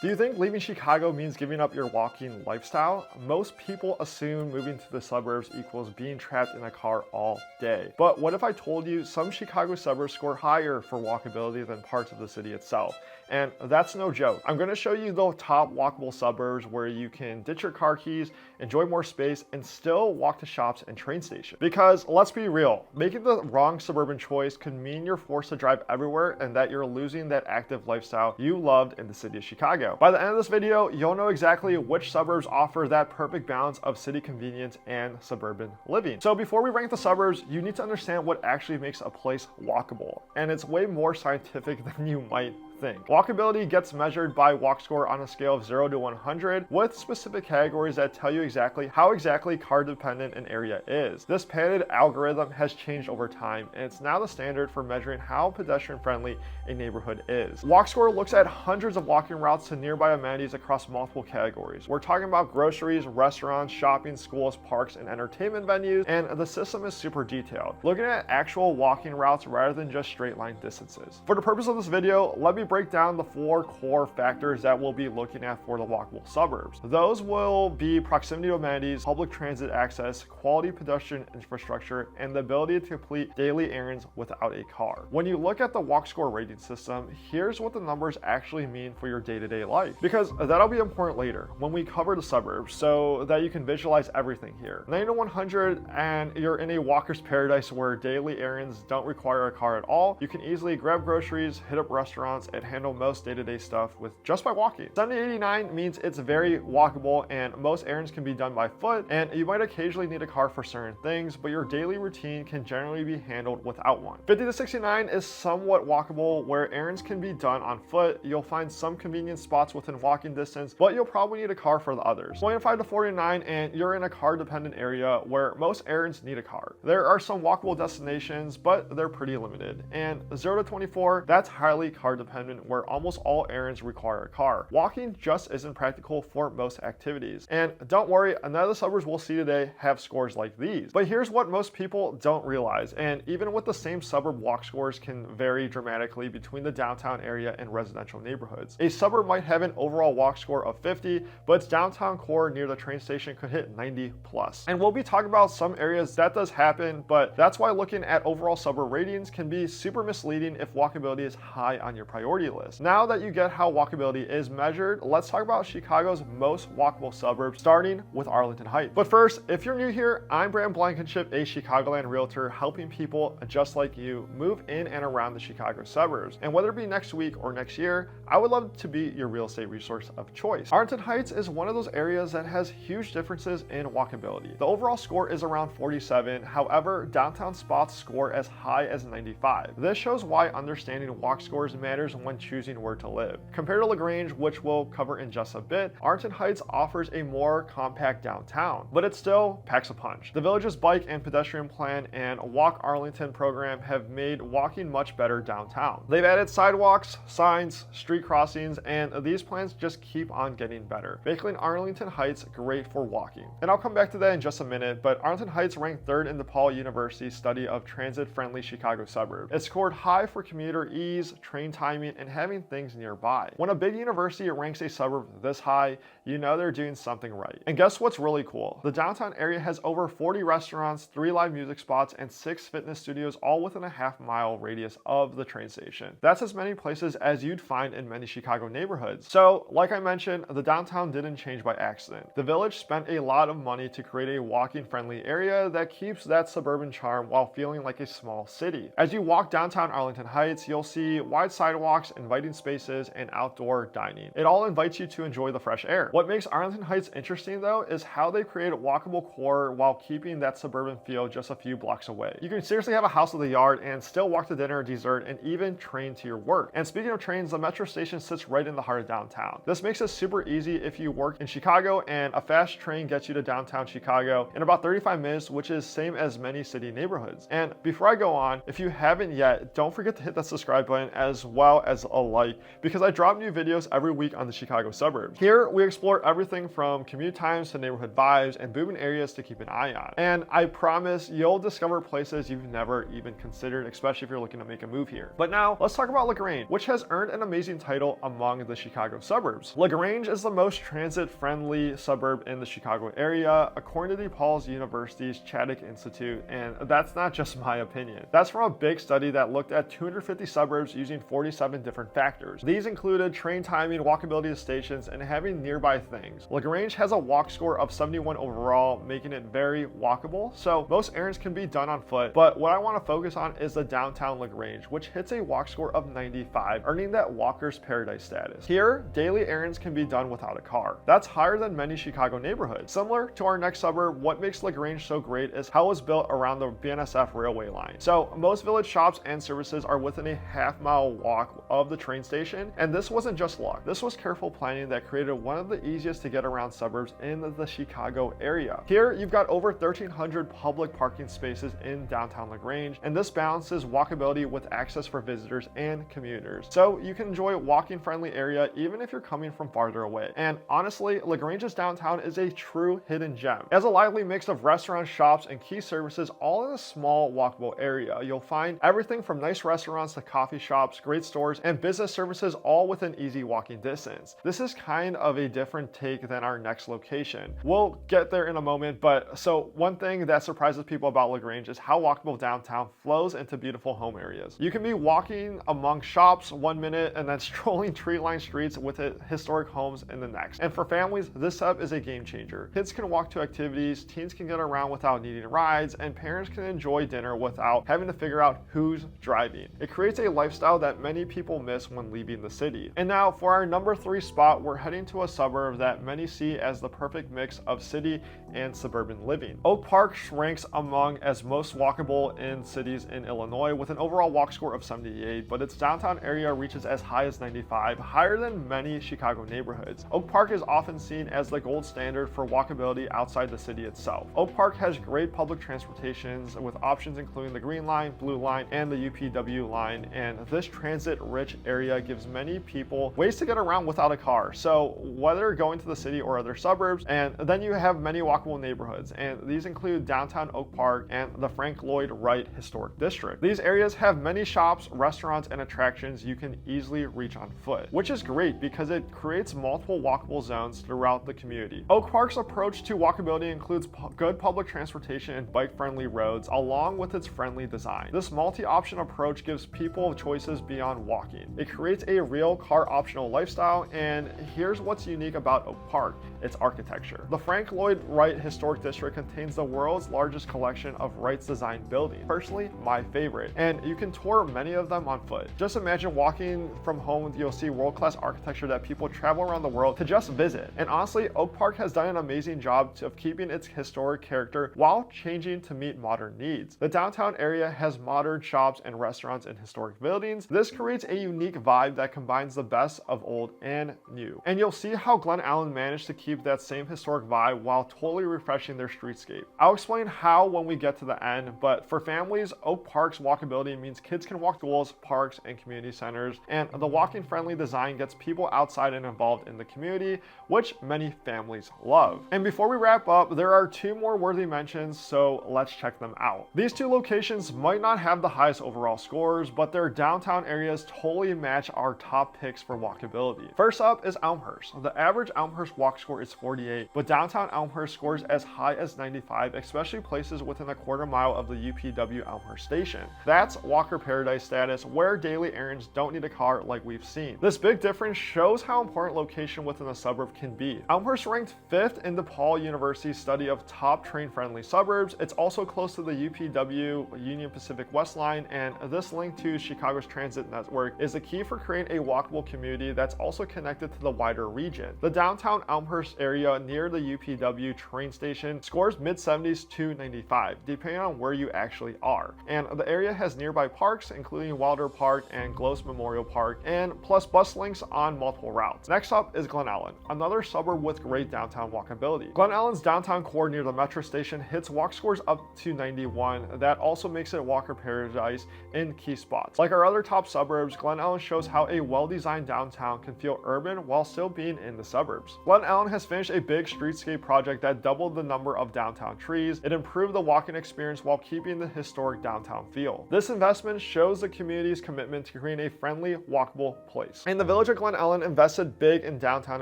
Do you think leaving Chicago means giving up your walking lifestyle? Most people assume moving to the suburbs equals being trapped in a car all day. But what if I told you some Chicago suburbs score higher for walkability than parts of the city itself? And that's no joke. I'm going to show you the top walkable suburbs where you can ditch your car keys, enjoy more space, and still walk to shops and train stations. Because let's be real, making the wrong suburban choice could mean you're forced to drive everywhere and that you're losing that active lifestyle you loved in the city of Chicago. By the end of this video, you'll know exactly which suburbs offer that perfect balance of city convenience and suburban living. So before we rank the suburbs, you need to understand what actually makes a place walkable. And it's way more scientific than you might think. Walkability gets measured by walk score on a scale of 0 to 100 with specific categories that tell you how exactly car dependent an area is. This padded algorithm has changed over time, and it's now the standard for measuring how pedestrian friendly a neighborhood is. Walk score looks at hundreds of walking routes to nearby amenities across multiple categories. We're talking about groceries, restaurants, shopping, schools, parks, and entertainment venues, and the system is super detailed, looking at actual walking routes rather than just straight line distances. For the purpose of this video, let me break down the 4 core factors that we'll be looking at for the walkable suburbs. Those will be proximity to amenities, public transit access, quality pedestrian infrastructure, and the ability to complete daily errands without a car. When you look at the walk score rating system, here's what the numbers actually mean for your day-to-day life, because that'll be important later when we cover the suburbs so that you can visualize everything here. 90 to 100 and you're in a walker's paradise where daily errands don't require a car at all. You can easily grab groceries, hit up restaurants, and handle most day-to-day stuff with just by walking. 70 to 89 means it's very walkable and most errands can be done by foot, and you might occasionally need a car for certain things, but your daily routine can generally be handled without one. 50 to 69 is somewhat walkable where errands can be done on foot. You'll find some convenient spots within walking distance, but you'll probably need a car for the others. 25 to 49 and you're in a car dependent area where most errands need a car. There are some walkable destinations, but they're pretty limited. And 0 to 24, that's highly car dependent where almost all errands require a car. Walking just isn't practical for most activities. And don't worry, none of the suburbs we'll see today have scores like these. But here's what most people don't realize, and even with the same suburb, walk scores can vary dramatically between the downtown area and residential neighborhoods. A suburb might have an overall walk score of 50, but its downtown core near the train station could hit 90 plus. And we'll be talking about some areas that does happen, but that's why looking at overall suburb ratings can be super misleading if walkability is high on your priority list. Now that you get how walkability is measured, let's talk about Chicago's most walkable suburbs, starting with Arlington Heights. But first, if you're new here, I'm Blankenship, a Chicagoland realtor helping people just like you move in and around the Chicago suburbs. And whether it be next week or next year, I would love to be your real estate resource of choice. Arlington Heights is one of those areas that has huge differences in walkability. The overall score is around 47, however, downtown spots score as high as 95. This shows why understanding walk scores matters when choosing where to live. Compared to Grange, which we'll cover in just a bit, Arlington Heights offers a more compact downtown, but it still packs a punch. The village's bike and pedestrian plan and Walk Arlington program have made walking much better downtown. They've added sidewalks, signs, street crossings, and these plans just keep on getting better, making Arlington Heights great for walking. And I'll come back to that in just a minute, but Arlington Heights ranked 3rd in DePaul University's study of transit-friendly Chicago suburbs. It scored high for commuter ease, train timing, and having things nearby. When a big university ranks a suburb this high, you know they're doing something right. And guess what's really cool? The downtown area has over 40 restaurants, 3 live music spots, and 6 fitness studios, all within a half-mile radius of the train station. That's as many places as you'd find in many Chicago neighborhoods. So, like I mentioned, the downtown didn't change by accident. The village spent a lot of money to create a walking-friendly area that keeps that suburban charm while feeling like a small city. As you walk downtown Arlington Heights, you'll see wide sidewalks, inviting spaces, and outdoor dining. It all invites you to enjoy the fresh air. What makes Arlington Heights interesting though is how they create a walkable core while keeping that suburban feel just a few blocks away. You can seriously have a house with a yard and still walk to dinner, dessert, and even train to your work. And speaking of trains, the metro station sits right in the heart of downtown. This makes it super easy if you work in Chicago, and a fast train gets you to downtown Chicago in about 35 minutes, which is same as many city neighborhoods. And before I go on, if you haven't yet, don't forget to hit that subscribe button as well as a like because I drop new videos every week on the Chicago suburbs. Here, we explore everything from commute times to neighborhood vibes and booming areas to keep an eye on. And I promise you'll discover places you've never even considered, especially if you're looking to make a move here. But now, let's talk about Grange, which has earned an amazing title among the Chicago suburbs. Grange is the most transit-friendly suburb in the Chicago area, according to DePaul University's Chadwick Institute, and that's not just my opinion. That's from a big study that looked at 250 suburbs using 47 different factors. These included train timing, walkability to stations, and having nearby things. Grange has a walk score of 71 overall, making it very walkable, so most errands can be done on foot, but what I want to focus on is the downtown Grange, which hits a walk score of 95, earning that walker's paradise status. Here, daily errands can be done without a car. That's higher than many Chicago neighborhoods. Similar to our next suburb, what makes Grange so great is how it's built around the BNSF railway line. So most village shops and services are within a half-mile walk of the train station, and this wasn't just luck. This was careful planning that created one of the easiest to get around suburbs in the Chicago area. Here, you've got over 1,300 public parking spaces in downtown Grange, and this balances walkability with access for visitors and commuters. So you can enjoy a walking-friendly area even if you're coming from farther away. And honestly, Grange's downtown is a true hidden gem. It has a lively mix of restaurants, shops, and key services all in a small walkable area. You'll find everything from nice restaurants to coffee shops, great stores, and business services all within easy walking distance. This is kind of a different take than our next location. We'll get there in a moment, but so one thing that surprises people about Grange is how walkable downtown flows into beautiful home areas. You can be walking among shops 1 minute and then strolling tree-lined streets with historic homes in the next. And for families, this setup is a game changer. Kids can walk to activities, teens can get around without needing rides, and parents can enjoy dinner without having to figure out who's driving. It creates a lifestyle that many people miss when leaving the city. And now for our number 3 spot, we're heading to a suburb that many see as the perfect mix of city and suburban living. Oak Park ranks among as most walkable in cities in Illinois with an overall walk score of 78, but its downtown area reaches as high as 95, higher than many Chicago neighborhoods. Oak Park is often seen as the gold standard for walkability outside the city itself. Oak Park has great public transportations with options including the Green Line, Blue Line, and the UPW line, and this transit-rich area gives many people ways to get around without a car. So whether going to the city or other suburbs, and then you have many walkable neighborhoods, and these include downtown Oak Park and the Frank Lloyd Wright Historic District. These areas have many shops, restaurants, and attractions you can easily reach on foot, which is great because it creates multiple walkable zones throughout the community. Oak Park's approach to walkability includes good public transportation and bike-friendly roads, along with its friendly design. This multi-option approach gives people choices beyond walking. It creates a real car-optional lifestyle, and here's what's unique about Oak Park: its architecture. The Frank Lloyd Wright Historic District contains the world's largest collection of Wright's design buildings. Personally, my favorite, and you can tour many of them on foot. Just imagine walking from home, you'll see world-class architecture that people travel around the world to just visit. And honestly, Oak Park has done an amazing job of keeping its historic character while changing to meet modern needs. The downtown area has modern shops and restaurants in historic buildings. This creates a unique vibe that combines the best of old and new. And you'll see how Glen Allen managed to keep that same historic vibe while totally refreshing their streetscape. I'll explain how when we get to the end, but for families, Oak Park's walkability means kids can walk schools, parks, and community centers, and the walking-friendly design gets people outside and involved in the community, which many families love. And before we wrap up, there are 2 more worthy mentions, so let's check them out. These 2 locations might not have the highest overall scores, but their downtown areas totally match our top picks for walkability. First up is Elmhurst. The average Elmhurst walk score is 48, but downtown Elmhurst scores as high as 95, especially places within a quarter mile of the UPW Elmhurst station. That's walker paradise status, where daily errands don't need a car like we've seen. This big difference shows how important location within a suburb can be. Elmhurst ranked 5th in DePaul University's study of top train-friendly suburbs. It's also close to the UPW Union Pacific West Line, and this link to Chicago's transit network is the key for creating a walkable community that's also connected to the wider region. The downtown Elmhurst area near the UPW train station scores mid-70s to 95, depending on where you actually are. And the area has nearby parks, including Wilder Park and Gloss Memorial Park, and plus bus links on multiple routes. Next up is Glen Allen, another suburb with great downtown walkability. Glen Allen's downtown core near the metro station hits walk scores up to 91. That also makes it walker paradise in key spots. Like our other top suburbs, Glen Ellen shows how a well-designed downtown can feel urban while still being in the suburbs. Glen Ellen has finished a big streetscape project that doubled the number of downtown trees. It improved the walking experience while keeping the historic downtown feel. This investment shows the community's commitment to creating a friendly, walkable place. And the Village of Glen Ellen invested big in downtown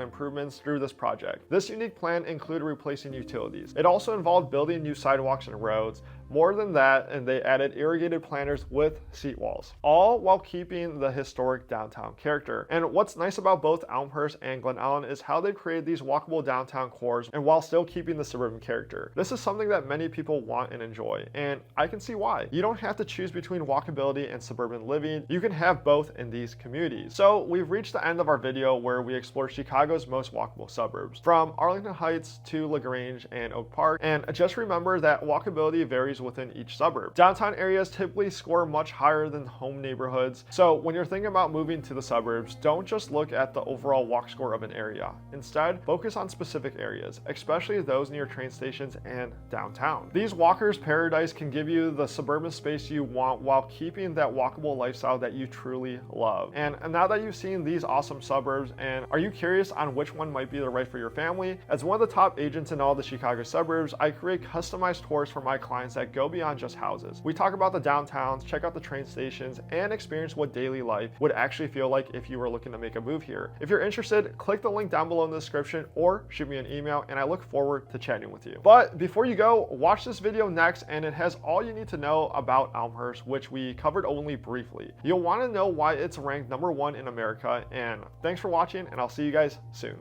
improvements through this project. This unique plan included replacing utilities. It also involved building new sidewalks and roads. More than that, and they added irrigated planters with seat walls, all while keeping the historic downtown character. And what's nice about both Elmhurst and Glen Ellen is how they've created these walkable downtown cores and while still keeping the suburban character. This is something that many people want and enjoy, and I can see why. You don't have to choose between walkability and suburban living. You can have both in these communities. So we've reached the end of our video where we explore Chicago's most walkable suburbs, from Arlington Heights to Grange and Oak Park. And just remember that walkability varies within each suburb. Downtown areas typically score much higher than home neighborhoods. So when you're thinking about moving to the suburbs, don't just look at the overall walk score of an area. Instead, focus on specific areas, especially those near train stations and downtown. These walkers' paradise can give you the suburban space you want while keeping that walkable lifestyle that you truly love. And now that you've seen these awesome suburbs, and are you curious on which one might be the right for your family? As one of the top agents in all the Chicago suburbs, I create customized tours for my clients that go beyond just houses. We talk about the downtowns, check out the train stations, and experience what daily life would actually feel like if you were looking to make a move here. If you're interested, click the link down below in the description or shoot me an email, and I look forward to chatting with you. But before you go, watch this video next, and it has all you need to know about Elmhurst, which we covered only briefly. You'll want to know why it's ranked #1 in America, and thanks for watching, and I'll see you guys soon.